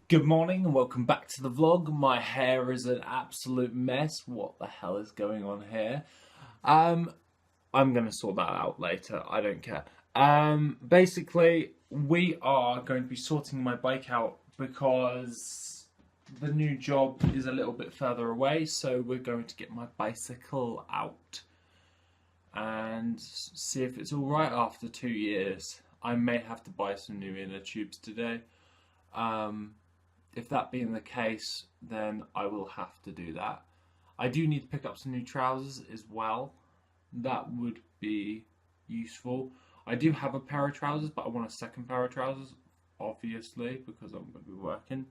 Good morning and welcome back to the vlog. My hair is an absolute mess. What the hell is going on here? I'm going to sort that out later. I don't care. Basically, we are going to be sorting my bike out because the new job is a little bit further away. So we're going to get my bicycle out and see if it's alright after 2 years. I may have to buy some new inner tubes today. If that being the case, then I will have to do that. I do need to pick up some new trousers as well. That would be useful. I do have a pair of trousers, but I want a second pair of trousers, obviously, because I'm going to be working.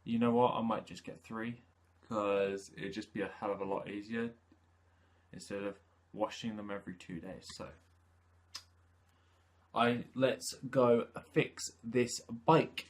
You know what? I might just get 3, because it'd just be a hell of a lot easier instead of washing them every 2 days. So, let's go fix this bike.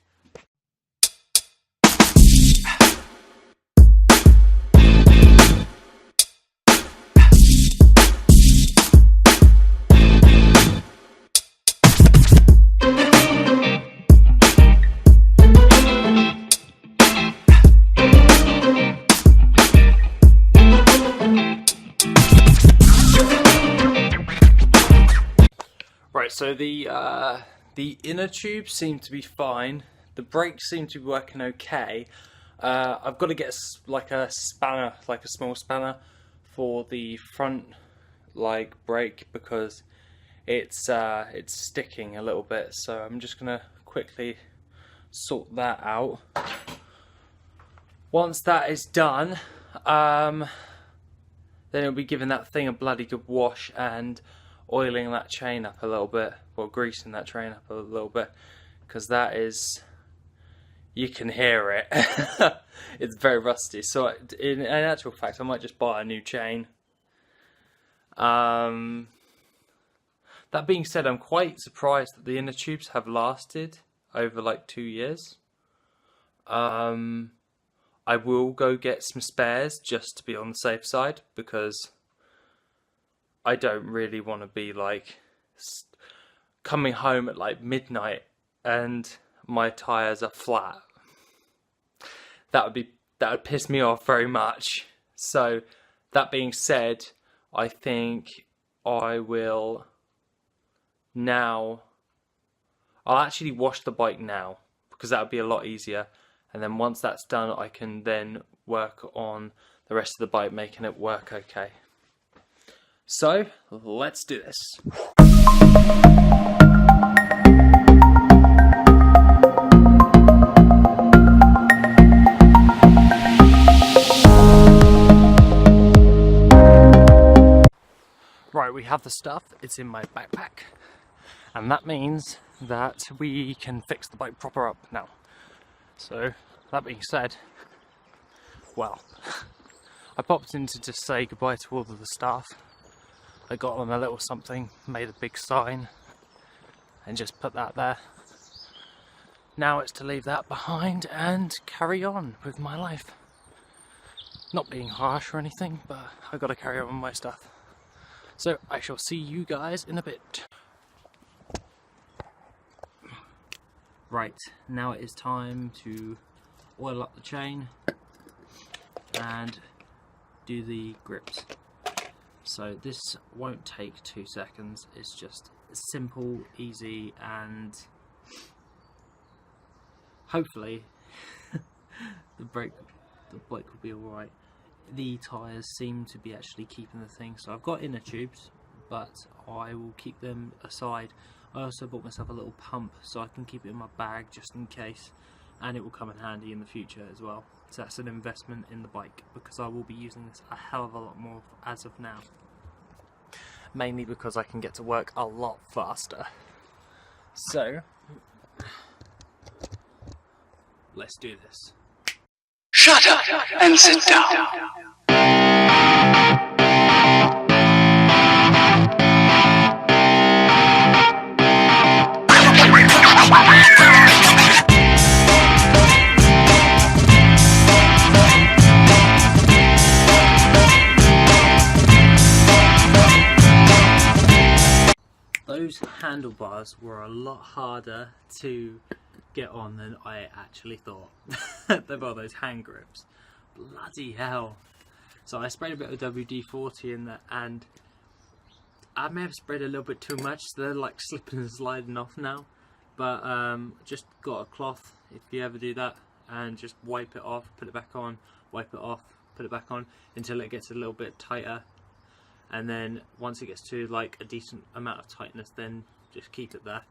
Right, so the inner tubes seem to be fine. The brakes seem to be working okay. I've got to get a spanner, like a small spanner, for the front brake because it's sticking a little bit. So I'm just gonna quickly sort that out. Once that is done, then it'll be giving that thing a bloody good wash and oiling that chain up a little bit, or greasing that chain up a little bit, because that is, you can hear it. It's very rusty. So in actual fact, I might just buy a new chain. That being said, I'm quite surprised that the inner tubes have lasted over like 2 years. I will go get some spares just to be on the safe side, because I don't really want to be coming home at midnight and my tyres are flat. That would piss me off very much. So that being said, I think I will now. I'll actually wash the bike now because that would be a lot easier. And then once that's done, I can then work on the rest of the bike, making it work okay. So, let's do this. Right, we have the stuff. It's in my backpack. And that means that we can fix the bike proper up now. So, that being said, well, I popped in to just say goodbye to all of the staff. I got them a little something, made a big sign, and just put that there. Now it's to leave that behind and carry on with my life. Not being harsh or anything, but I've got to carry on with my stuff. So I shall see you guys in a bit. Right, now it is time to oil up the chain and do the grips. So this won't take 2 seconds, it's just simple, easy, and hopefully the bike will be alright. The tyres seem to be actually keeping the thing, so I've got inner tubes, but I will keep them aside. I also bought myself a little pump so I can keep it in my bag just in case, and it will come in handy in the future as well. So that's an investment in the bike, because I will be using this a hell of a lot more as of now. Mainly because I can get to work a lot faster. So, let's do this. Shut up and sit down. Those handlebars were a lot harder to get on than I actually thought. They were those hand grips. Bloody hell. So I sprayed a bit of WD-40 in there, and I may have sprayed a little bit too much, so they're like slipping and sliding off now. But just got a cloth, if you ever do that, and just wipe it off, put it back on, wipe it off, put it back on, until it gets a little bit tighter. And then once it gets to like a decent amount of tightness, then just keep it there.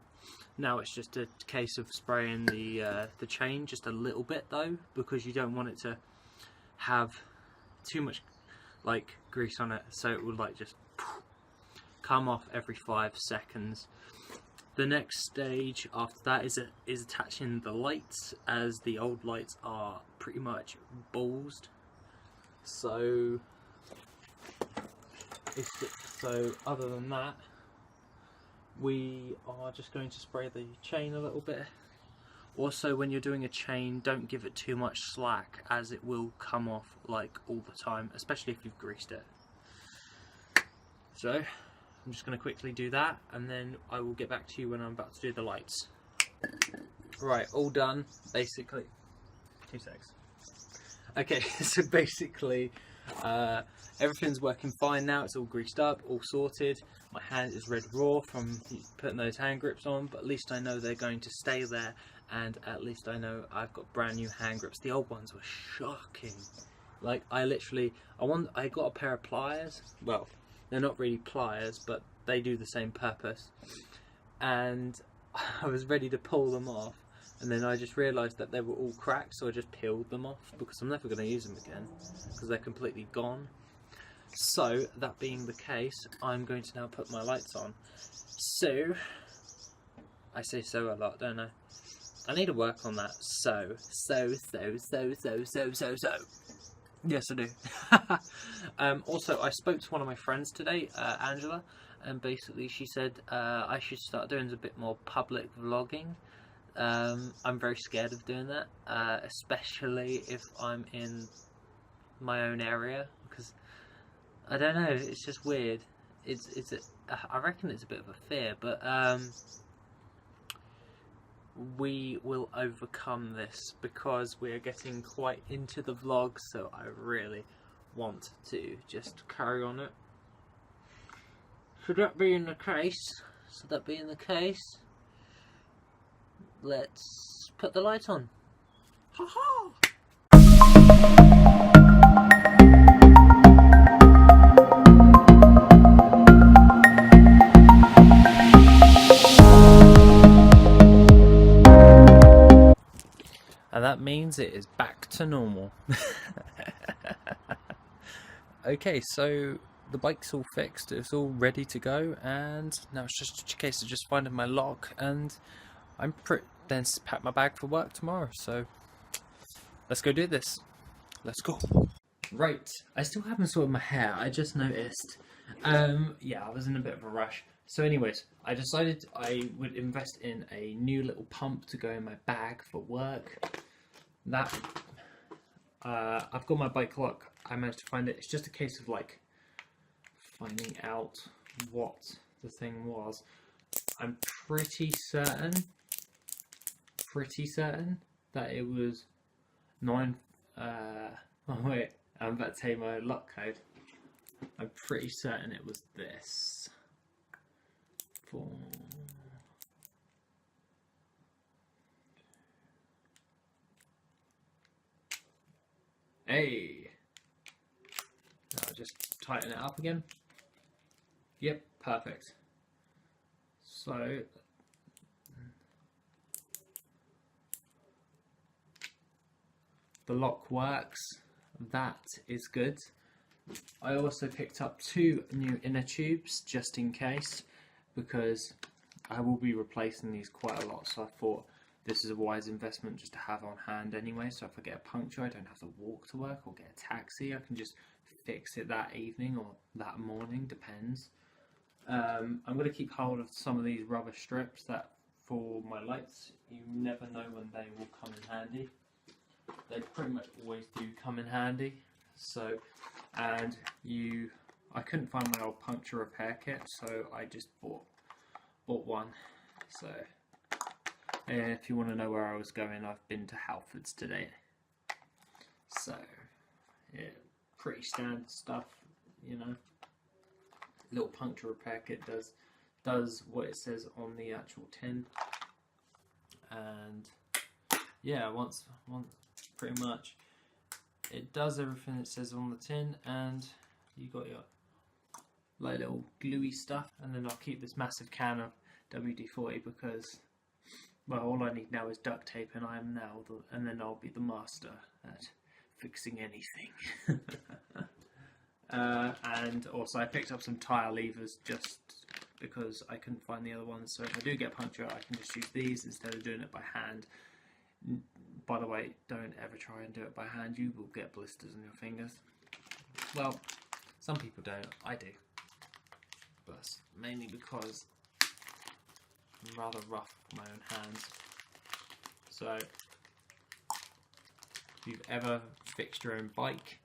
Now it's just a case of spraying the chain just a little bit though, because you don't want it to have too much like grease on it, so it will like just come off every 5 seconds. The next stage after that is attaching the lights, as the old lights are pretty much ballsed. So other than that, we are just going to spray the chain a little bit. Also, when you're doing a chain, don't give it too much slack, as it will come off like all the time, especially if you've greased it. So I'm just going to quickly do that, and then I will get back to you when I'm about to do the lights. Right, all done, basically. 2 secs. Okay, so basically everything's working fine now. It's all greased up, all sorted. My hand is red raw from putting those hand grips on, but at least I know they're going to stay there, and at least I know I've got brand new hand grips. The old ones were shocking. Like, I got a pair of pliers. Well, they're not really pliers, but they do the same purpose. And I was ready to pull them off, and then I just realised that they were all cracked, so I just peeled them off, because I'm never going to use them again, because they're completely gone. So, that being the case, I'm going to now put my lights on. So, I say so a lot, don't I? I need to work on that. So. Yes, I do. Also, I spoke to one of my friends today, Angela, and basically she said I should start doing a bit more public vlogging. I'm very scared of doing that, especially if I'm in my own area, because I don't know, it's just weird. I reckon it's a bit of a fear, but we will overcome this, because we are getting quite into the vlog, so I really want to just carry on it. So that being the case, let's put the light on. Ha ha! And that means it is back to normal. Okay, so the bike's all fixed, it's all ready to go, and now it's just a case of just finding my lock, and I'm then pack my bag for work tomorrow. So let's go do this. Let's go. Right, I still haven't sorted my hair. I just noticed. Yeah, I was in a bit of a rush. So anyways, I decided I would invest in a new little pump to go in my bag for work. That I've got my bike lock. I managed to find it. It's just a case of like finding out what the thing was. I'm pretty certain that it was 9. Oh wait, I'm about to tell you my lock code. I'm pretty certain it was this. 4. Hey. Now just tighten it up again. Yep, perfect. So the lock works. That is good. I also picked up 2 new inner tubes just in case, because I will be replacing these quite a lot, so I thought this is a wise investment just to have on hand anyway, so if I get a puncture I don't have to walk to work or get a taxi. I can just fix it that evening or that morning, depends. I'm going to keep hold of some of these rubber strips that for my lights. You never know when they will come in handy. They pretty much always do come in handy. So, and I couldn't find my old puncture repair kit, so I just bought one. So If you want to know where I was going, I've been to Halfords today. So, yeah, pretty standard stuff, you know. Little puncture repair kit does what it says on the actual tin. And yeah, once pretty much it does everything it says on the tin, and you got your like little gluey stuff. And then I'll keep this massive can of WD-40 because, well, all I need now is duct tape, and I am now and then I'll be the master at fixing anything. And also I picked up some tyre levers just because I couldn't find the other ones, so if I do get a puncture I can just use these instead of doing it by hand. By the way, don't ever try and do it by hand, you will get blisters on your fingers. Well, some people don't, I do. But that's mainly because I'm rather rough with my own hands. So, if you've ever fixed your own bike,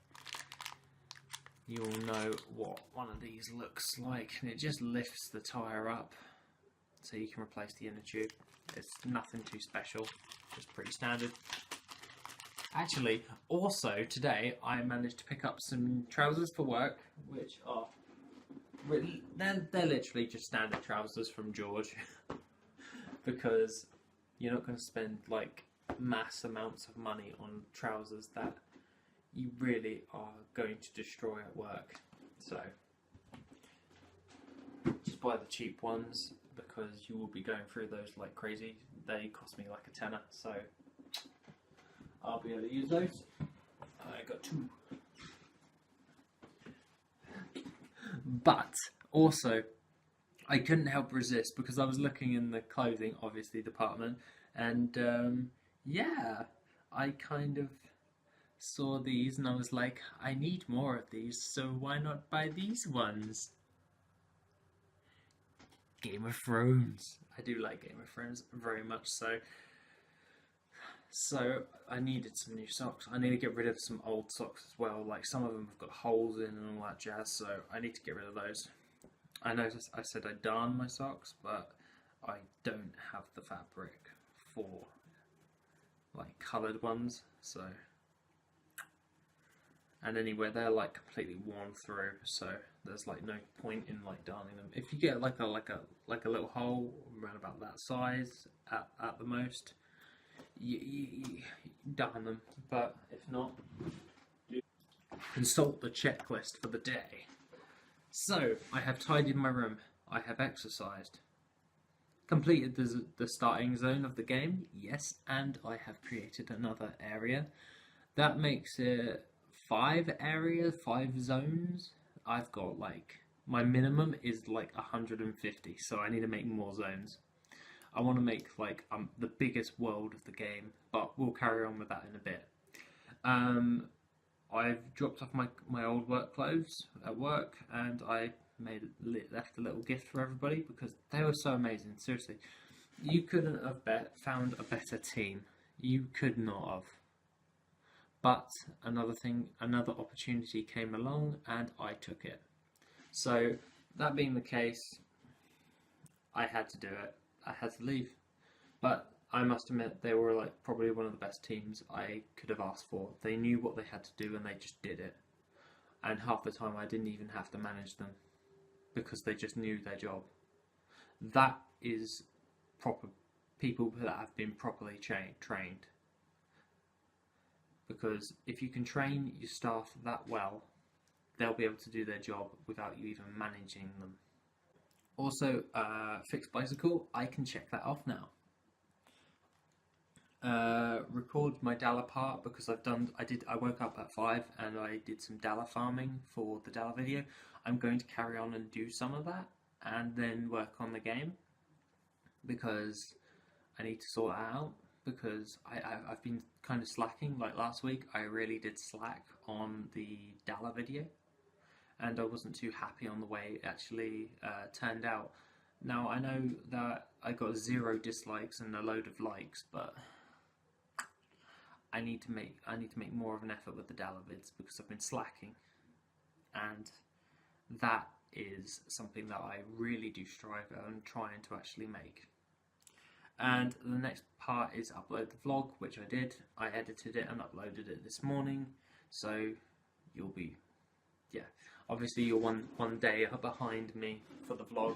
you'll know what one of these looks like. And it just lifts the tyre up so you can replace the inner tube. It's nothing too special, just pretty standard. Actually, also today I managed to pick up some trousers for work, which are they're literally just standard trousers from George. Because you're not going to spend like mass amounts of money on trousers that you really are going to destroy at work. So just buy the cheap ones because you will be going through those like crazy. They cost me like a tenner, so I'll be able to use those. I got 2. But also, I couldn't help resist because I was looking in the clothing, obviously, department, and yeah, I kind of saw these and I was like, I need more of these, so why not buy these ones? Game of Thrones. I do like Game of Thrones very much so. So I needed some new socks. I need to get rid of some old socks as well. Like some of them have got holes in and all that jazz, so I need to get rid of those. I noticed I said I darn my socks, but I don't have the fabric for like coloured ones, so. And anyway, they're like completely worn through, so there's like no point in like darning them. If you get like a little hole around about that size at the most, you darn them. But if not, consult the checklist for the day. So I have tidied my room. I have exercised. Completed the starting zone of the game, yes, and I have created another area. That makes it 5 areas, 5 zones. I've got like, my minimum is like 150, so I need to make more zones. I want to make like the biggest world of the game, but we'll carry on with that in a bit. I've dropped off my old work clothes at work, and I left a little gift for everybody because they were so amazing. Seriously, you couldn't have found a better team. You could not have. But another opportunity came along, and I took it. So that being the case, I had to do it. I had to leave. But I must admit, they were like probably one of the best teams I could have asked for. They knew what they had to do and they just did it. And half the time I didn't even have to manage them because they just knew their job. That is proper people that have been properly trained. Because if you can train your staff that well, they'll be able to do their job without you even managing them. Also, fixed bicycle, I can check that off now. Record my Dalla part because I woke up at 5 and I did some Dalla farming for the Dalla video. I'm going to carry on and do some of that and then work on the game because I need to sort that out because I've been kind of slacking. Like last week I really did slack on the Dalla video and I wasn't too happy on the way it actually turned out. Now I know that I got 0 dislikes and a load of likes, but I need to make more of an effort with the Dalla vids because I've been slacking, and that is something that I really do strive on trying to actually make. And the next part is upload the vlog, which I did. I edited it and uploaded it this morning, so you'll be, yeah, obviously you're one day behind me for the vlog.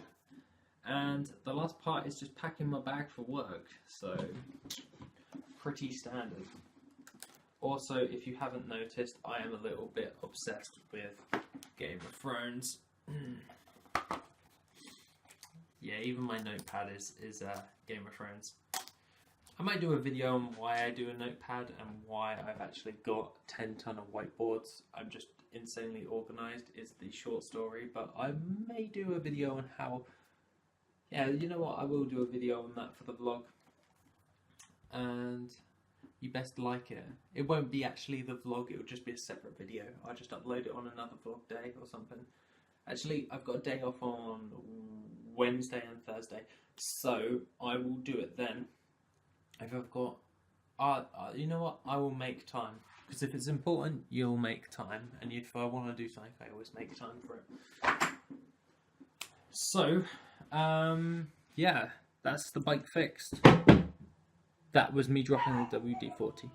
And the last part is just packing my bag for work, so pretty standard. Also, if you haven't noticed, I am a little bit obsessed with Game of Thrones. Yeah, even my notepad is Game of Thrones. I might do a video on why I do a notepad and why I've actually got 10 ton of whiteboards. I'm just insanely organised is the short story, but I may do a video on how, yeah, you know what, I will do a video on that for the vlog. And you best like it. It won't be actually the vlog, it will just be a separate video. I'll just upload it on another vlog day or something. Actually, I've got a day off on Wednesday and Thursday, so I will do it then. If I've got, you know what, I will make time. Because if it's important, you'll make time. And if I want to do something, I always make time for it. So, yeah, that's the bike fixed. That was me dropping the WD-40.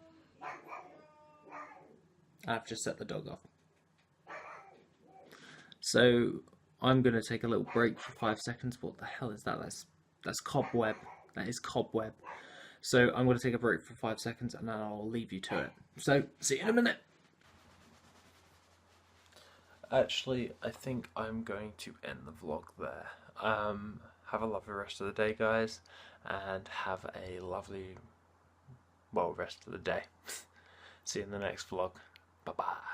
I've just set the dog off. So I'm going to take a little break for 5 seconds. What the hell is that? That's cobweb. That is cobweb. So I'm going to take a break for 5 seconds and then I'll leave you to it. So see you in a minute. Actually, I think I'm going to end the vlog there. Have a lovely rest of the day, guys, and have a lovely, well, rest of the day. See you in the next vlog. Bye bye.